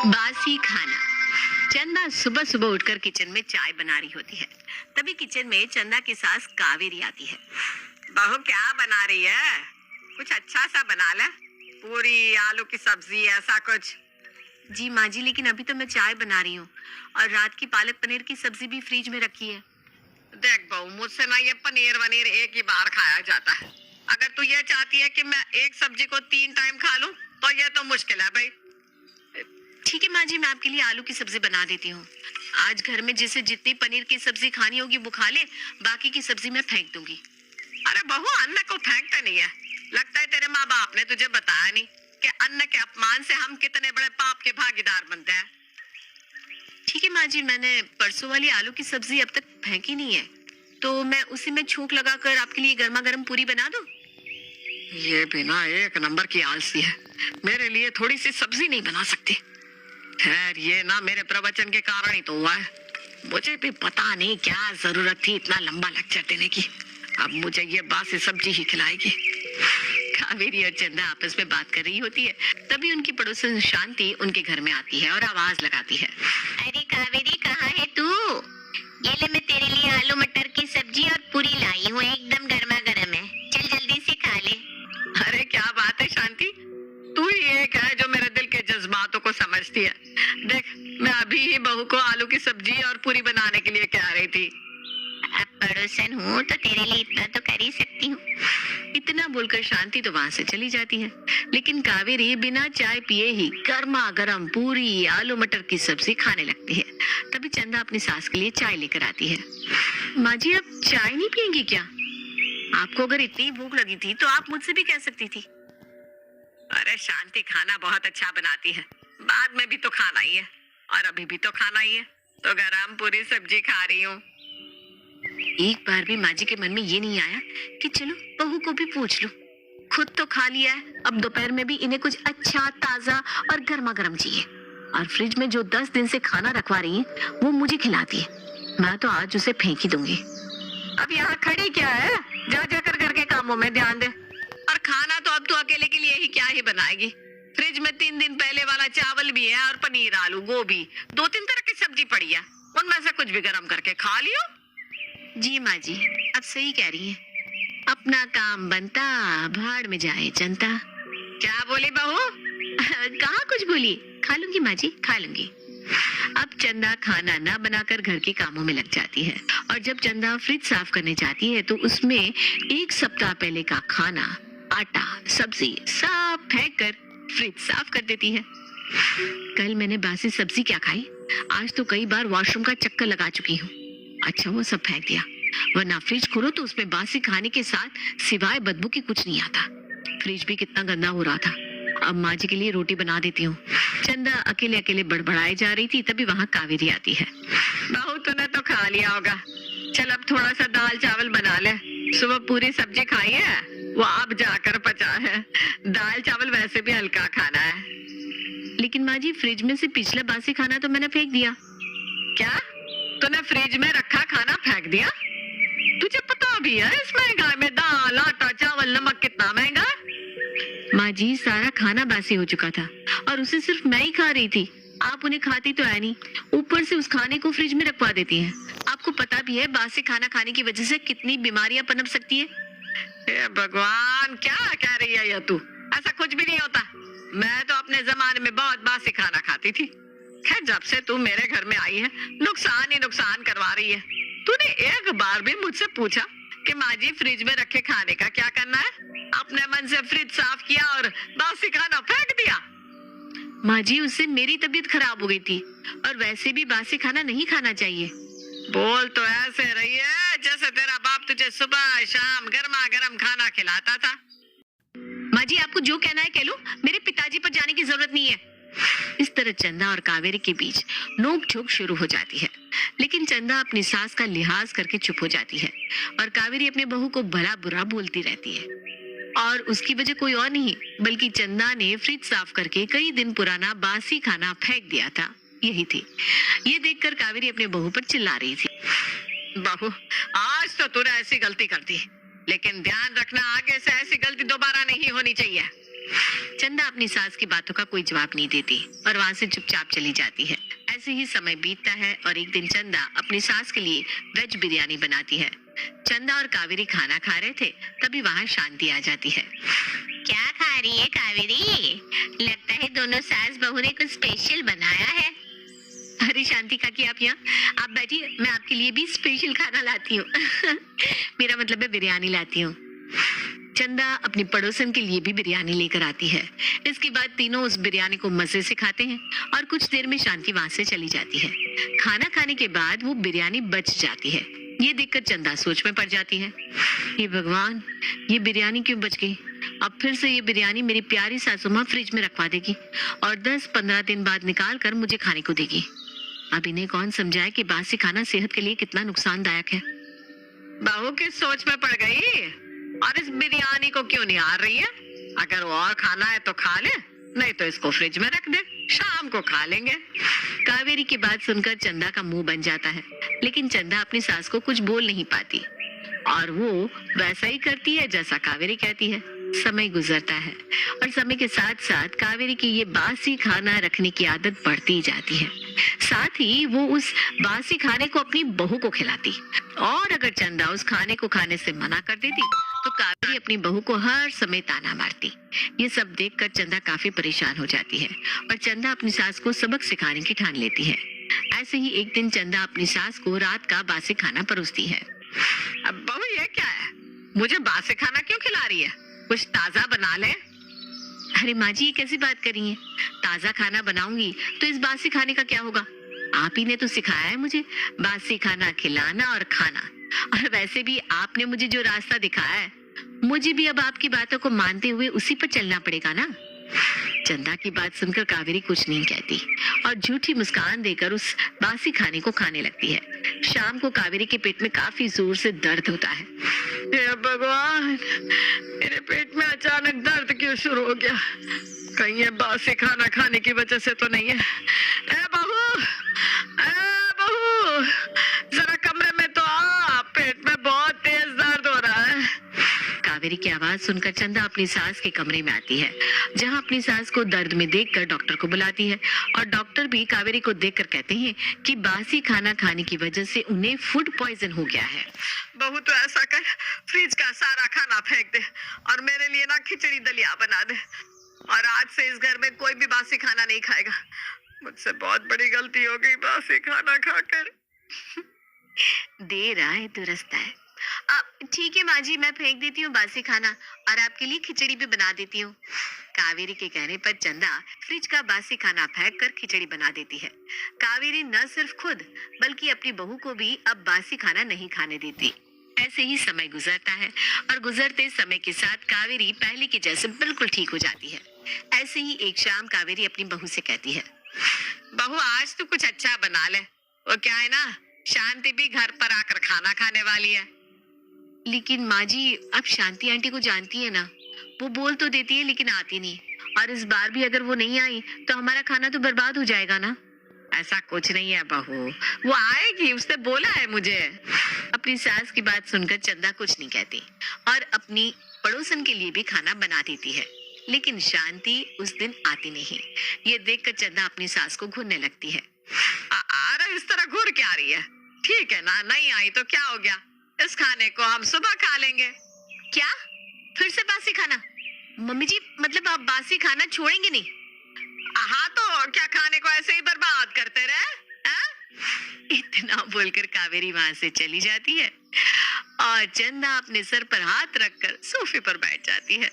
बासी खाना। चंदा सुबह सुबह उठकर किचन में चाय बना रही होती है। तभी किचन में चंदा की सास कावेरी आती है। बहू क्या बना रही है? कुछ अच्छा सा बना ले, पूरी आलू की सब्जी ऐसा कुछ। जी माँ जी, लेकिन अभी तो मैं चाय बना रही हूँ और रात की पालक पनीर की सब्जी भी फ्रिज में रखी है। देख बहू, मुझसे ना ये पनीर वनीर एक ही बार खाया जाता है। अगर तू ये चाहती है कि मैं एक सब्जी को 3 टाइम खा लूं तो ये तो मुश्किल है भाई। ठीक है माँ जी, मैं आपके लिए आलू की सब्जी बना देती हूँ। आज घर में जिसे जितनी पनीर की सब्जी खानी होगी वो खा ले, बाकी की सब्जी मैं फेंक दूंगी। अरे बहू, अन्न को फेंकते नहीं है। लगता है तेरे माँ बाप ने तुझे बताया नहीं कि अन्न के अपमान से हम कितने बड़े पाप के भागीदार बनते हैं। ठीक है माँ जी, मैंने परसों वाली आलू की सब्जी अब तक फेंकी नहीं है, तो मैं उसी में छौंक लगाकर आपके लिए गर्मा गर्म पूरी बना दूं। ये बिना एक नंबर की आलसी है, मेरे लिए थोड़ी सी सब्जी नहीं बना सकती। खैर, ये ना मेरे प्रवचन के कारण ही तो हुआ है। मुझे भी पता नहीं क्या जरूरत थी इतना लंबा लेक्चर देने की। अब मुझे ये बासी सब्जी ही खिलाएगी। कावेरी और चंदा आपस में बात कर रही होती है। तभी उनकी पड़ोसन शांति उनके घर में आती है और आवाज लगाती है। अरे कावेरी, कहाँ है तू? ये ले, मैं तेरे लिए आलू मटर की सब्जी और पूरी लाई हूँ, एकदम गर्मा गर्म है। चल जल्दी से खा ले। अरे क्या बात है शांति, तू ही एक है जो मेरे दिल के जज्बातों को समझती है। देख, मैं अभी ही बहू को आलू की सब्जी और पूरी बनाने के लिए कह रही थी। अब पड़ोसन हूँ तो तेरे लिए इतना तो कर ही सकती हूँ। इतना बोलकर शांति तो वहां से चली जाती है, लेकिन कावेरी बिना चाय पिए ही गर्मा गर्म पूरी आलू मटर की सब्जी खाने लगती है। तभी चंदा अपनी सास के लिए चाय लेकर आती है। माँ जी, आप चाय नहीं पियेंगी क्या? आपको अगर इतनी भूख लगी थी तो आप मुझसे भी कह सकती थी। अरे शांति खाना बहुत अच्छा बनाती है, बाद में भी तो खाना ही है और अभी भी तो खाना ही है, तो गरम पूरी सब्जी खा रही हूँ। एक बार भी माँ जी के मन में ये नहीं आया कि चलो बहू को भी पूछ लूं। खुद तो खा लिया है, अब दोपहर में भी इन्हें कुछ अच्छा ताजा और गर्मा गर्म चाहिए। और फ्रिज में जो 10 दिन से खाना रखवा रही है वो मुझे खिलाती है। मैं तो आज उसे फेंक ही दूंगी। अब यहाँ खड़ी क्या है? जा जाकर घर के कामों में ध्यान दे। और खाना तो अब तू अकेले के लिए ही क्या ही बनाएगी। फ्रिज में 3 दिन पहले वाला चावल भी है और पनीर आलू गोभी 2-3 तरह की सब्जी पड़ी है, उनमें से कुछ भी गर्म करके खा लियो। जी माँ जी, अब सही कह रही है। अपना काम बनता, भाड़ में जाए जनता। क्या बोली बहू? कहाँ कुछ बोली, खा लूंगी माँ जी, खा लूंगी। अब चंदा खाना ना बनाकर घर के कामों में लग जाती है और जब चंदा फ्रिज साफ करने जाती है तो उसमें 1 सप्ताह पहले का खाना, आटा, सब्जी सब फेंक कर फ्रिज साफ कर देती है। कल मैंने बासी सब्जी क्या खाई, आज तो कई बार वॉशरूम का चक्कर लगा चुकी हूँ। अच्छा, वो सब फेंक दिया, वरना फ्रिज खोलो तो उसमें बासी खाने के साथ सिवाय बदबू के कुछ नहीं आता। फ्रिज भी कितना गंदा हो रहा था। अब माँ जी के लिए रोटी बना देती हूँ। चंदा अकेले अकेले बड़बड़ाई जा रही थी, तभी वहाँ कावेरी आती है। बहू, तूने तो खा लिया होगा, चल अब थोड़ा सा दाल चावल बना ले। सुबह पूरी सब्जी खाई है, वो अब जाकर पचा है। दाल चावल वैसे भी हल्का खाना है। लेकिन माँ जी, फ्रिज में से पिछला बासी खाना तो मैंने फेंक दिया। क्या? तूने फ्रिज में रखा खाना फेंक दिया? तुझे पता भी है इस महंगाई में दाल, आटा, चावल, नमक कितना महंगा है? माँ जी, सारा खाना बासी हो चुका था और उसे सिर्फ मैं ही खा रही थी। आप उन्हें खाती तो है नहीं, ऊपर से उस खाने को फ्रिज में रखवा देती हैं। आपको पता भी है बासी खाना खाने की वजह से कितनी बीमारियां पनप सकती है। हे भगवान, क्या कह रही है ये तू? ऐसा कुछ भी नहीं होता। मैं तो अपने जमाने में बहुत बासी खाना खाती थी। खैर, जब से तू मेरे घर में आई है नुकसान ही नुकसान करवा रही है। तूने एक बार भी मुझसे पूछा कि माँ जी फ्रिज में रखे खाने का क्या करना है? अपने मन से फ्रिज साफ किया और बासी खाना फेंक दिया। माँ जी, उससे मेरी तबीयत खराब हो गई थी और वैसे भी बासी खाना नहीं खाना चाहिए। बोल तो ऐसे रही है जैसे तेरा बाप तुझे सुबह शाम गर्मा गर्म खाना खिलाता था। माँ जी, आपको जो कहना है कह लो, मेरे पिताजी पर जाने की जरूरत नहीं है। इस तरह चंदा और कावेरी के बीच नोक झोंक शुरू हो जाती है, लेकिन चंदा अपनी सास का लिहाज करके चुप हो जाती है और कावेरी अपने बहू को भला बुरा बोलती रहती है। और उसकी वजह कोई और नहीं बल्कि चंदा ने फ्रिज साफ करके कई दिन पुराना बासी खाना फेंक दिया था, यही थी। ये देखकर कावेरी अपने बहू पर चिल्ला रही थी। बहू, आज तो तूने ऐसी गलती कर दी, लेकिन ध्यान रखना आगे से ऐसी गलती दोबारा नहीं होनी चाहिए। चंदा अपनी सास की बातों का कोई जवाब नहीं देती और वहां से चुपचाप चली जाती है। ऐसे ही समय बीतता है और एक दिन चंदा अपनी सास के लिए वेज बिरयानी बनाती है। चंदा और कावेरी खाना खा रहे थे, तभी वहां शांति आ जाती है। क्या खा रही है कावेरी? लगता है दोनों सास बहू ने कुछ स्पेशल बनाया है। अरे शांति काकी, आप यहाँ, आप बैठिए, मैं आपके लिए भी स्पेशल खाना लाती हूँ। मेरा मतलब है बिरयानी लाती हूँ। चंदा अपनी पड़ोसन के लिए भी बिरयानी लेकर आती है। इसके बाद तीनों उस बिरयानी को मजे से खाते हैं और कुछ देर में शांति वहां से चली जाती है। खाना खाने के बाद वो बिरयानी बच जाती है। ये देखकर चंदा सोच में पड़ जाती है, ये भगवान, ये बिरयानी क्यों बच गई? अब फिर से ये बिरयानी मेरी प्यारी सासू माँ फ्रिज में रखवा देगी और 10-15 दिन बाद निकाल कर मुझे खाने को देगी। अब इन्हें कौन समझाए कि बासी खाना सेहत के लिए कितना नुकसानदायक है। बहू किस सोच में पड़ गई और इस बिरयानी को क्यों नहीं आ रही है? अगर और खाना है तो खा ले, नहीं तो इसको फ्रिज में रख दे, शाम को खा लेंगे। कावेरी की बात सुनकर चंदा का मुंह बन जाता है, लेकिन चंदा अपनी सास को कुछ बोल नहीं पाती और वो वैसा ही करती है जैसा कावेरी कहती है। समय गुजरता है और समय के साथ साथ कावेरी की ये बासी खाना रखने की आदत बढ़ती जाती है। साथ ही वो उस बासी खाने को अपनी बहू को खिलाती और अगर चंदा उस खाने को खाने से मना कर देती तो कावेरी अपनी बहू को हर समय ताना मारती। ये सब देखकर चंदा काफी परेशान हो जाती है और चंदा अपनी सास को सबक सिखाने की ठान लेती है। ऐसे ही एक दिन चंदा अपनी सास को रात का बासी खाना परोसती है। अब बहू ये क्या है? मुझे बासी खाना क्यों खिला रही है? कुछ ताजा बना ले। अरे माँ जी, ये कैसी बात कर रही हैं? ताजा खाना बनाऊंगी तो इस बासी खाने का क्या होगा? आप ही ने तो सिखाया है मुझे बासी खाना खिलाना और खाना, और वैसे भी आपने मुझे जो रास्ता दिखाया है, मुझे भी अब आपकी बातों को मानते हुए उसी पर चलना पड़ेगा ना। चंदा की बात सुनकर कावेरी कुछ नहीं कहती और झूठी मुस्कान देकर उस बासी खाने को खाने लगती है। शाम को कावेरी के पेट में काफी जोर से दर्द होता है। हे भगवान, मेरे पेट में अचानक दर्द क्यों शुरू हो गया? कहीं ये बासी खाना खाने की वजह से तो नहीं है? ए बहू, जरा कमरे में तो आ, पेट में बहुत तेज दर्द हो रहा है। कावेरी की आवाज सुनकर चंदा अपनी सास के कमरे में आती है, जहां अपनी सास को दर्द में देखकर डॉक्टर को बुलाती है और डॉक्टर भी कावेरी को देखकर कहते हैं कि बासी खाना खाने की वजह से उन्हें फूड पॉइजन हो गया है। बहू तो ऐसा कर, फ्रिज का सारा खाना फेंक दे और मेरे लिए ना खिचड़ी दलिया बना दे, और आज से इस घर में कोई भी बासी खाना नहीं खाएगा। मुझसे बहुत बड़ी गलती हो गई बासी खाना खाकर। देर आए दुरुस्त आए। ठीक है माँ जी, मैं फेंक देती हूँ बासी खाना और आपके लिए खिचड़ी भी बना देती हूँ। कावेरी के कहने पर चंदा फ्रिज का बासी खाना फेंक कर खिचड़ी बना देती है। कावेरी न सिर्फ खुद बल्कि अपनी बहू को भी अब बासी खाना नहीं खाने देती। ऐसे ही समय गुजरता है और गुजरते समय के साथ कावेरी पहले की जैसे बिल्कुल ठीक हो जाती है। ऐसे ही एक शाम कावेरी अपनी बहू से कहती है, बहू आज तू कुछ अच्छा बना ले। वो क्या है ना, शांति भी घर पर आकर खाना खाने वाली है। लेकिन माँ जी, अब शांति आंटी को जानती है ना, वो बोल तो देती है लेकिन आती नहीं, और इस बार भी अगर वो नहीं आई तो हमारा खाना तो बर्बाद हो जाएगा ना। ऐसा कुछ नहीं है बहू, वो आएगी, उसने बोला है मुझे। अपनी सास की बात सुनकर चंदा कुछ नहीं कहती और अपनी पड़ोसन के लिए भी खाना बना देती है, लेकिन शांति उस दिन आती नहीं। ये देखकर चंदा अपनी सास को घूरने लगती है। अरे इस तरह घूर के आ रही है? ठीक है ना, नहीं आई तो क्या हो गया, इस खाने को हम सुबह खा लेंगे। क्या? फिर से बासी खाना? मम्मी जी, मतलब आप बासी खाना छोड़ेंगे नहीं? हाँ तो क्या खाने को ऐसे ही बर्बाद करते रहे? इतना बोलकर कावेरी वहां से चली जाती है और चंदा अपने सर पर हाथ रखकर सोफे पर बैठ जाती है।